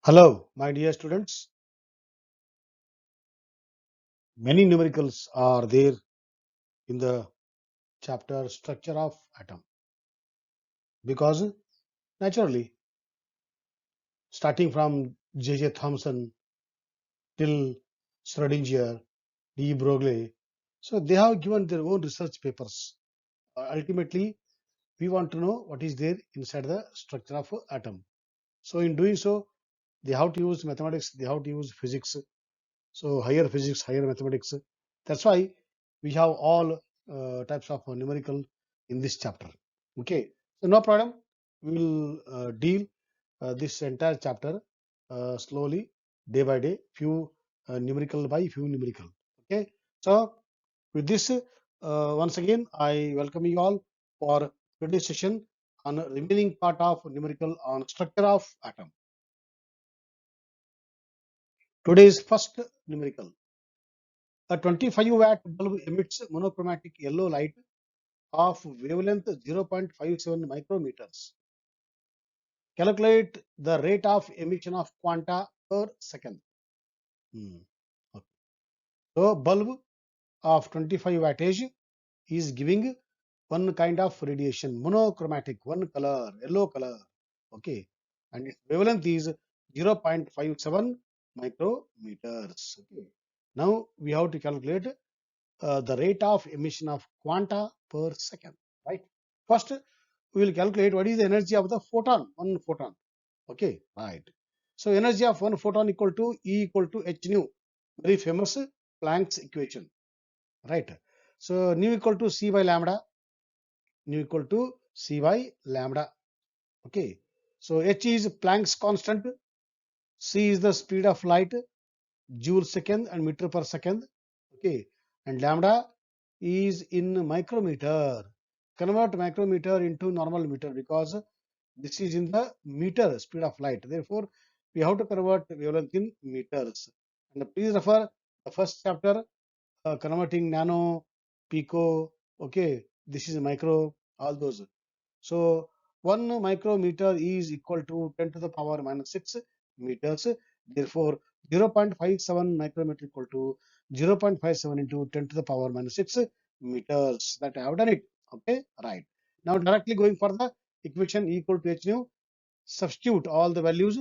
Hello, my dear students. Many numericals are there in the chapter structure of atom because naturally, starting from J.J. Thomson till Schrodinger, de Broglie, so they have given their own research papers. Ultimately, we want to know what is there inside the structure of atom. So, in doing so, they have to use mathematics, they have to use physics. So, higher physics, higher mathematics. That's why we have all types of numerical in this chapter. Okay, so no problem. We will deal this entire chapter slowly, day by day, few numerical by few numerical. Okay, so with this, once again, I welcome you all for today's session on remaining part of numerical on structure of atom. Today's first numerical. A 25-watt bulb emits monochromatic yellow light of wavelength 0.57 micrometers. Calculate the rate of emission of quanta per second. Hmm. Okay. So, bulb of 25 wattage is giving one kind of radiation, monochromatic, one color, yellow color. Okay. And its wavelength is 0.57 micrometers. Okay. Now, we have to calculate the rate of emission of quanta per second, right? First, we will calculate what is the energy of the photon, one photon. Okay, right. So, energy of one photon equal to E equal to h nu, very famous Planck's equation, right? So, nu equal to C by lambda, nu equal to C by lambda. Okay. So, h is Planck's constant, C is the speed of light, joule second and meter per second. Okay, and lambda is in micrometer. Convert micrometer into normal meter because this is in the meter speed of light. Therefore, we have to convert wavelength in meters. And please refer the first chapter converting nano, pico. Okay, this is micro, all those. So 1 micrometer is equal to 10 to the power minus 6 meters. Therefore, 0.57 micrometer equal to 0.57 into 10 to the power minus 6 meters. That I have done it. Okay, right. Now directly going for the equation E equal to h nu, substitute all the values,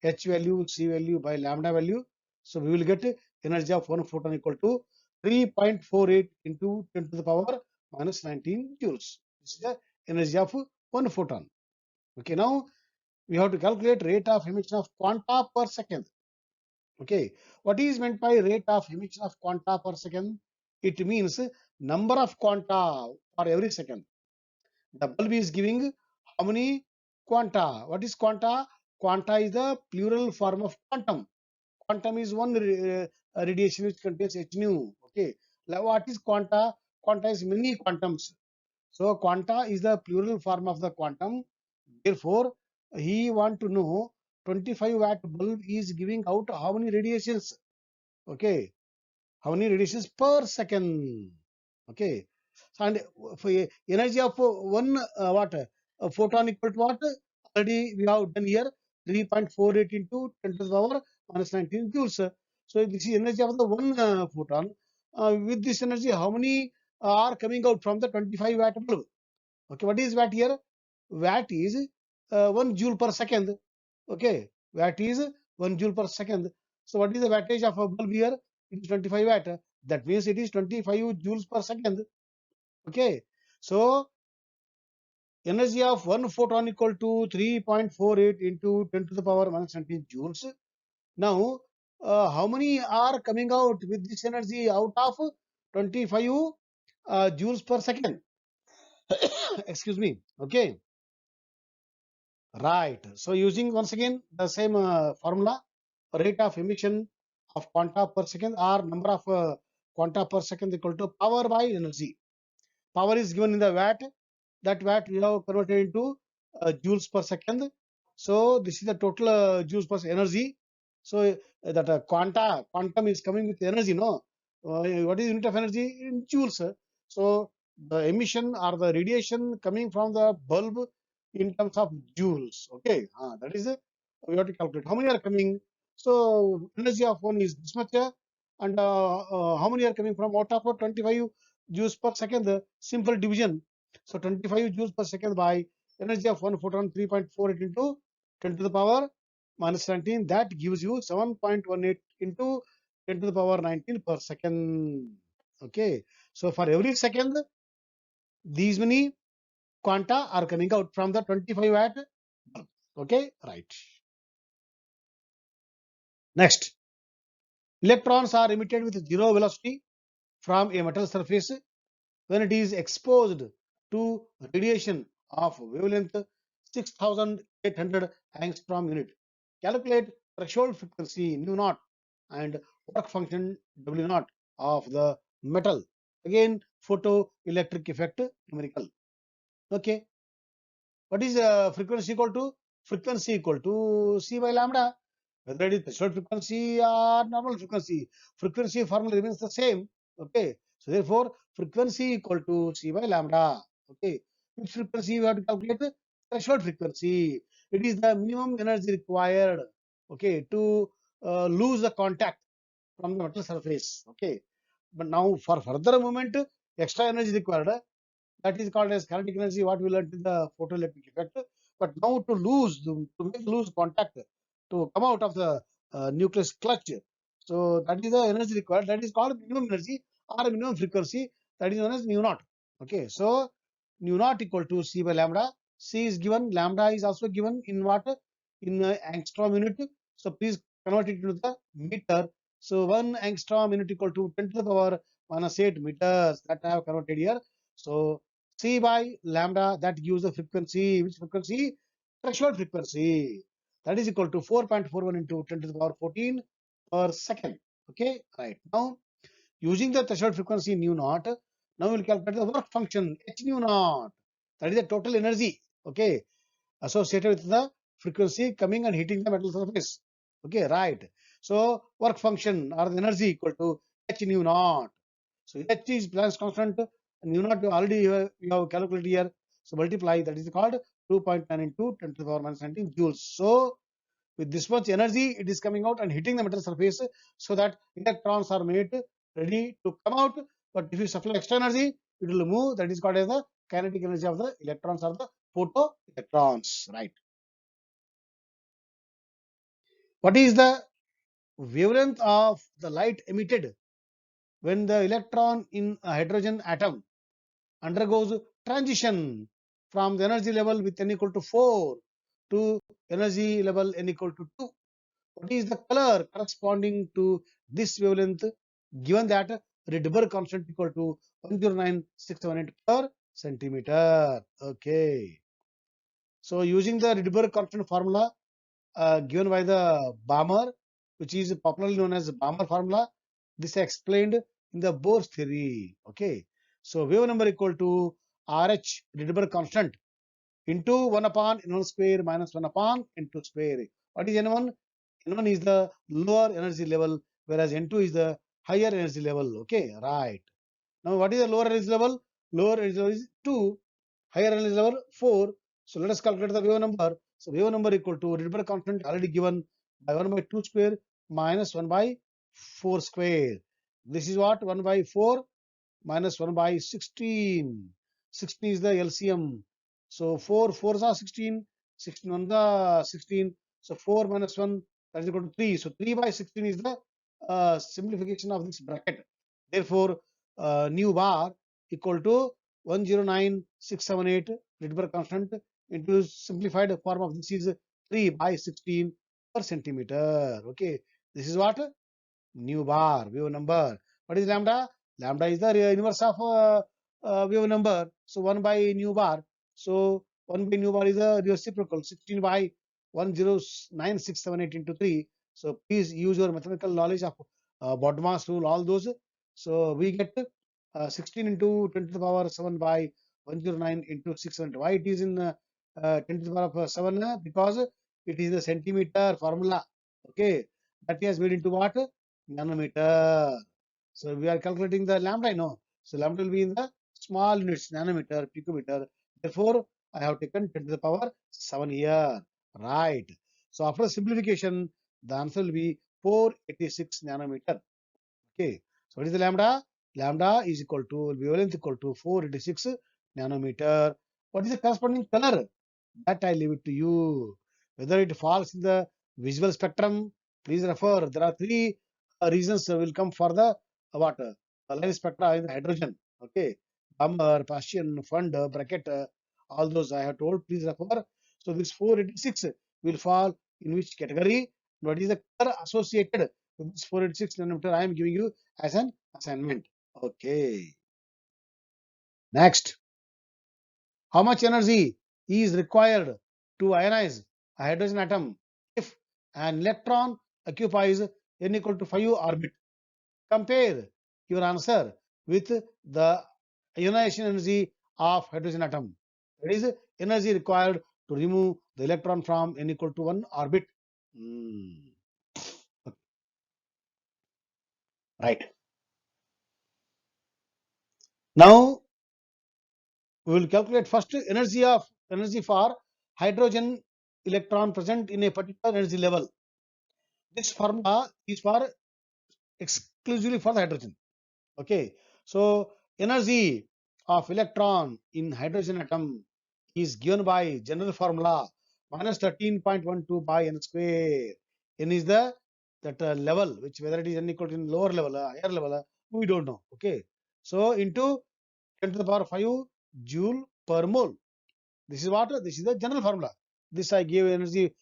h value, c value by lambda value. So we will get energy of one photon equal to 3.48 into 10 to the power minus 19 joules. This is the energy of one photon. Okay, now we have to calculate rate of emission of quanta per second. Okay, what is meant by rate of emission of quanta per second? It means number of quanta for every second. The bulb is giving how many quanta? What is quanta? Quanta is the plural form of quantum. Quantum is one radiation which contains h nu. Okay, now what is quanta? Quanta is many quantums. So quanta is the plural form of the quantum. Therefore, he want to know 25-watt bulb is giving out how many radiations? Okay, how many radiations per second? Okay, so, and for energy of one what photon equal to what? Already we have done here 3.48 into 10 to the power minus 19 joules. So this is energy of the one photon. With this energy, how many are coming out from the 25-watt bulb? Okay, what is watt here? Watt is 1 joule per second. Okay, watt is 1 joule per second. So what is the wattage of a bulb here? It is 25 watt. That means it is 25 joules per second. Okay, so energy of one photon equal to 3.48 into 10 to the power minus 19 joules. Now, how many are coming out with this energy out of 25 joules per second? Excuse me. Okay, right. So using once again the same formula, rate of emission of quanta per second or number of quanta per second equal to power by energy. Power is given in the watt. That watt we have converted into joules per second. So this is the total joules per energy. So that quantum is coming with energy, no? What is unit of energy in joules? So the emission or the radiation coming from the bulb in terms of joules. Okay, that is we have to calculate how many are coming. So energy of one is this much, and how many are coming from out of 25 joules per second? Simple division. So 25 joules per second by energy of one photon 3.48 into 10 to the power minus 19. That gives you 7.18 into 10 to the power 19 per second. Okay. So for every second, these many quanta are coming out from the 25 watt bulb. Okay, right. Next, electrons are emitted with zero velocity from a metal surface when it is exposed to radiation of wavelength 6800 angstrom unit. Calculate threshold frequency nu naught and work function W naught of the metal. Again, photoelectric effect numerical. Okay. What is frequency equal to? Frequency equal to C by lambda. Whether it is threshold frequency or normal frequency formula remains the same. Okay. So therefore, frequency equal to C by lambda. Okay. Which frequency you have to calculate? Threshold frequency. It is the minimum energy required. Okay, to lose the contact from the metal surface. Okay. But now for further movement, extra energy required. That is called as kinetic energy, what we learned in the photoelectric effect. But now to make lose contact, to come out of the nucleus clutch. So that is the energy required. That is called minimum energy or minimum frequency. That is known as nu naught. Okay, so nu naught equal to C by lambda. C is given, lambda is also given in what? In angstrom unit. So please convert it into the meter. So 1 angstrom unit equal to 10 to the power minus 8 meters. That I have converted here. So C by lambda, that gives the frequency. Which frequency? Threshold frequency. That is equal to 4.41 into 10 to the power 14 per second. Okay, right. Now, using the threshold frequency nu naught, now we will calculate the work function H nu naught. That is the total energy, okay, associated with the frequency coming and hitting the metal surface. Okay, right. So, work function or the energy equal to H nu naught. So H is Planck's constant, and nu naught already you have calculated here. So multiply, that is called 2.9 into 10 to the power minus 19 joules. So with this much energy, it is coming out and hitting the metal surface so that electrons are made ready to come out. But if you supply extra energy, it will move. That is called as the kinetic energy of the electrons or the photo electrons. Right. What is the wavelength of the light emitted when the electron in a hydrogen atom undergoes transition from the energy level with n equal to 4 to energy level n equal to 2? What is the color corresponding to this wavelength given that Rydberg constant equal to 109,678 per centimeter? Okay. So using the Rydberg constant formula given by the Balmer, which is popularly known as Balmer formula, this is explained in the Bohr's theory. Okay. So wave number equal to RH Rydberg constant into 1 upon n1 square minus 1 upon n2 square. What is n1? N1 is the lower energy level, whereas N2 is the higher energy level. Okay, right. Now, what is the lower energy level? Lower energy level is 2, higher energy level 4. So, let us calculate the wave number. So, wave number equal to Rydberg constant already given by 1 by 2 square minus 1 by 4 square. This is what? 1 by 4 minus 1 by 16. 16 is the LCM. So 4 4s are 16, 16 on the 16. So 4 minus 1, that is equal to 3. So 3 by 16 is the simplification of this bracket. Therefore, nu bar equal to 109,678 Rydberg constant into simplified form of this is 3 by 16 per centimeter. Okay, this is what? Nu bar, wave number. What is lambda? Lambda is the inverse of wave number. So 1 by nu bar. So 1 by nu bar is a reciprocal. 16 by 109,678 into 3. So please use your mathematical knowledge of Bodmas rule, all those. So we get 16 into 10 to the power 7 by 109 into 600. Why it is in 10 to the power of 7? Because it is the centimeter formula. Okay. That is made into what? Nanometer. So we are calculating the lambda, no. So lambda will be in the small units, nanometer, picometer. Therefore, I have taken 10 to the power 7 here. Right. So after simplification, the answer will be 486 nanometer. Okay. So what is the lambda? Lambda is equal to wavelength equal to 486 nanometer. What is the corresponding color? That I leave it to you. Whether it falls in the visual spectrum, please refer. There are three reasons will come for the what line spectra in the hydrogen. Okay, Balmer, Paschen, Fund, bracket, all those I have told. Please refer. So this 486 will fall in which category? What is the color associated with this 486 nanometer? I am giving you as an assignment. Okay. Next. How much energy is required to ionize a hydrogen atom if an electron occupies n equal to 5 orbit? Compare your answer with the ionization energy of hydrogen atom. That is energy required to remove the electron from n equal to 1 orbit. Hmm. Right. Now we will calculate first energy for hydrogen electron present in a particular energy level. This formula is for exclusively for the hydrogen. Okay, so energy of electron in hydrogen atom is given by general formula minus 13.12 by n square. N is the that level which whether it is n equal to in lower level, higher level, we don't know. Okay, so into 10 to the power 5 joule per mole. This is what? This is the general formula. This I gave energy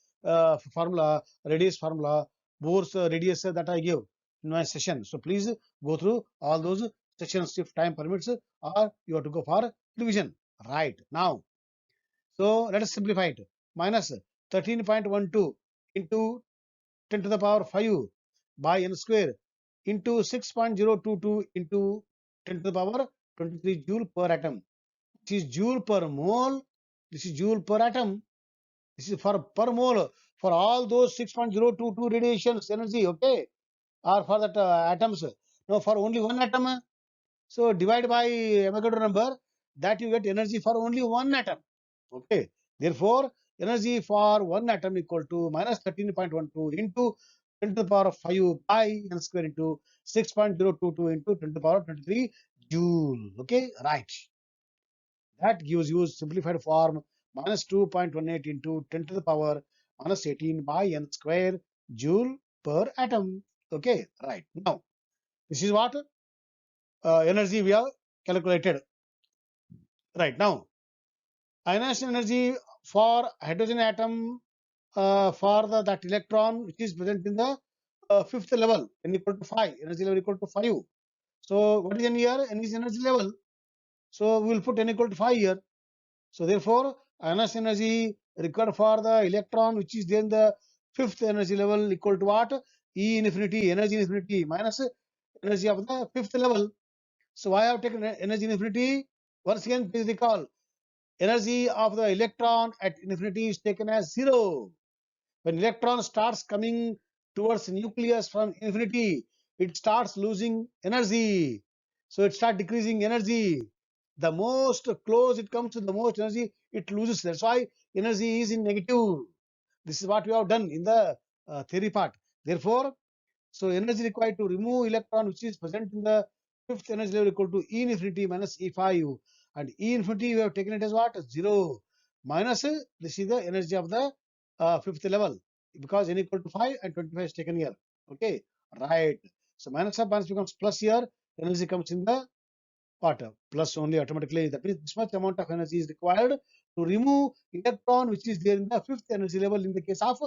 formula, radius formula, Bohr's radius that I gave in my session. So please go through all those sessions if time permits, or you have to go for division. Right now. So let us simplify it. Minus 13.12 into 10 to the power 5 by n square into 6.022 into 10 to the power 23 joule per atom. This is joule per mole. This is joule per atom. This is for per mole for all those 6.022 radiations energy, okay, or for that atoms. No, for only one atom. So divide by Avogadro number, that you get energy for only one atom. Okay. Therefore, energy for one atom equal to minus 13.12 into 10 to the power of 5 pi n square into 6.022 into 10 to the power of 23 joule. Okay, right. That gives you simplified form minus 2.18 into 10 to the power minus 18 by n square joule per atom. Okay, right. Now, this is what energy we have calculated. Right now, ionization energy for hydrogen atom for that electron which is present in the fifth level n equal to 5, energy level equal to 5. So, what is n here? N is energy level. So, we will put n equal to 5 here. So therefore, ionization energy required for the electron which is there in the fifth energy level equal to what? E infinity, energy infinity minus energy of the fifth level. So I have taken energy infinity. Once again, please recall, energy of the electron at infinity is taken as 0. When electron starts coming towards nucleus from infinity, it starts losing energy. So it starts decreasing energy. The most close it comes to the most energy, it loses. That's why energy is in negative. This is what we have done in the theory part. Therefore, so energy required to remove electron which is present in the fifth energy level equal to E infinity minus E5. And E infinity we have taken it as what? 0 minus this is the energy of the fifth level because n equal to 5 and 25 is taken here. Okay, right. So minus of minus becomes plus here. Energy comes in the what? Plus only automatically. That means this much amount of energy is required to remove electron which is there in the fifth energy level in the case of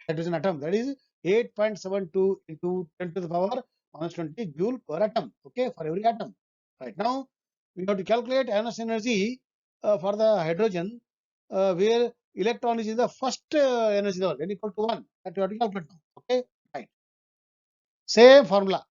hydrogen atom. That is 8.72 into 10 to the power minus 20 joule per atom. Okay, for every atom. Right now, we have to calculate ionization energy for the hydrogen where electron is in the first energy level, n equal to 1. That you have to calculate now. Okay, right. Same formula.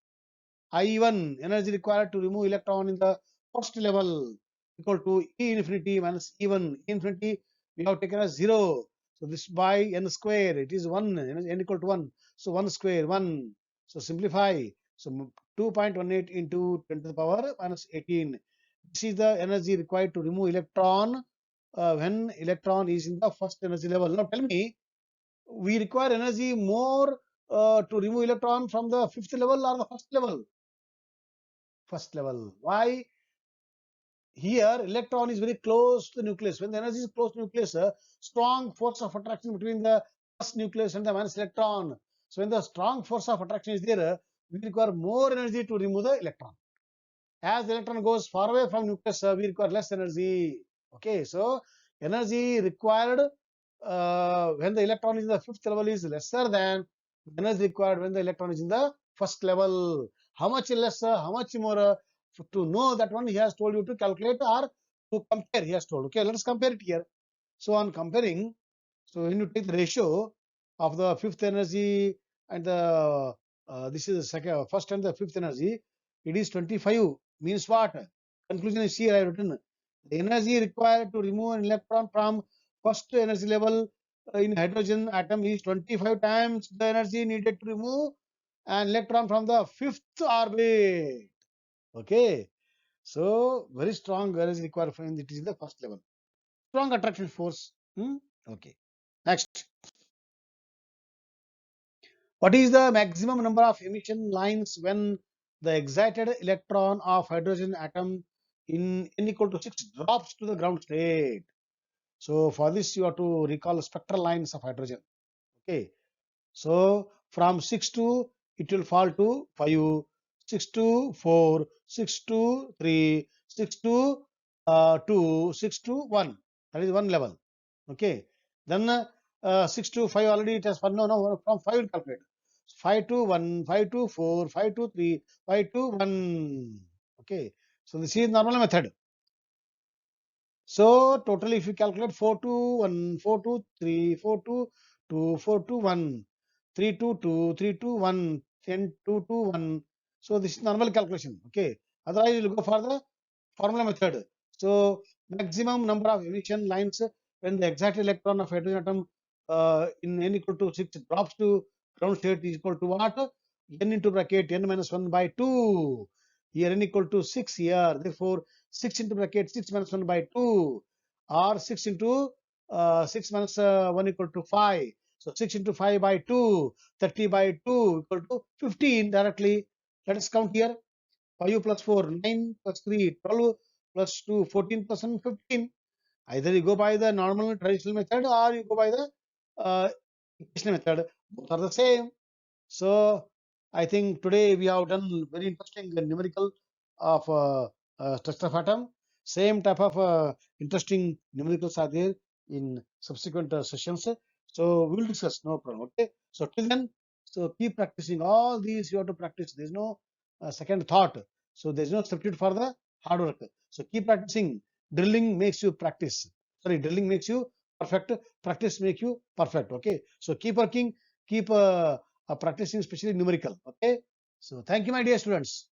I1 energy required to remove electron in the first level equal to E infinity minus E1. E infinity we have taken as 0. So this by n square, it is 1, n equal to 1. So 1 square, 1. So simplify. So 2.18 into 10 to the power minus 18. This is the energy required to remove electron when electron is in the first energy level. Now tell me, we require energy more to remove electron from the fifth level or the first level? First level. Why? Here, electron is very close to the nucleus. When the energy is close to the nucleus, a strong force of attraction between the first nucleus and the minus electron. So, when the strong force of attraction is there, we require more energy to remove the electron. As the electron goes far away from nucleus, we require less energy. Okay, so energy required when the electron is in the fifth level is lesser than energy required when the electron is in the first level. How much lesser, how much more? To know that one, he has told you to calculate or to compare. He has told. Okay, let us compare it here. So on comparing, so when you take the ratio of the fifth energy and the this is the second, first and the fifth energy, it is 25. Means what? Conclusion is here I have written. The energy required to remove an electron from first energy level in hydrogen atom is 25 times the energy needed to remove an electron from the fifth orbit. Okay. So very strong energy required when it is in the first level. Strong attraction force. Okay. Next. What is the maximum number of emission lines when the excited electron of hydrogen atom in n equal to 6 drops to the ground state? So for this you have to recall spectral lines of hydrogen. Okay. So from 6 to it will fall to 5, 6 to 4, 6 to 3, 6 to 2, 6 to 1. That is one level. Okay. Then 6 to 5 already it has one. No, from 5 will calculate. 5 to 1, 5 to 4, 5 to 3, 5 to 1. Okay. So this is normal method. So totally if you calculate 4 to 1, 4 to 3, 4 to 2, 4 to 1, 3 to 2, 3 to 1, 10 2 to 1. So this is normal calculation. Okay. Otherwise you will go for the formula method. So maximum number of emission lines when the exact electron of hydrogen atom in n equal to 6 drops to ground state is equal to what? N into bracket n minus 1 by 2. Here n equal to 6 here. Therefore 6 into bracket 6 minus 1 by 2 or 6 into 6 minus 1 equal to 5. So 6 into 5 by 2, 30 by 2 equal to 15 directly. Let us count here. 5 plus 4, 9 plus 3, 12 plus 2, 14 plus 1, 15. Either you go by the normal traditional method or you go by the equation method. Both are the same. So I think today we have done very interesting numerical of structure of atom. Same type of interesting numericals are there in subsequent sessions. So we will discuss, no problem. Okay. So till then, so keep practicing all these. You have to practice. There is no second thought. So there is no substitute for the hard work. So keep practicing. Drilling makes you practice. Sorry, drilling makes you perfect. Practice makes you perfect. Okay. So keep working. Keep practicing, especially numerical. Okay. So thank you, my dear students.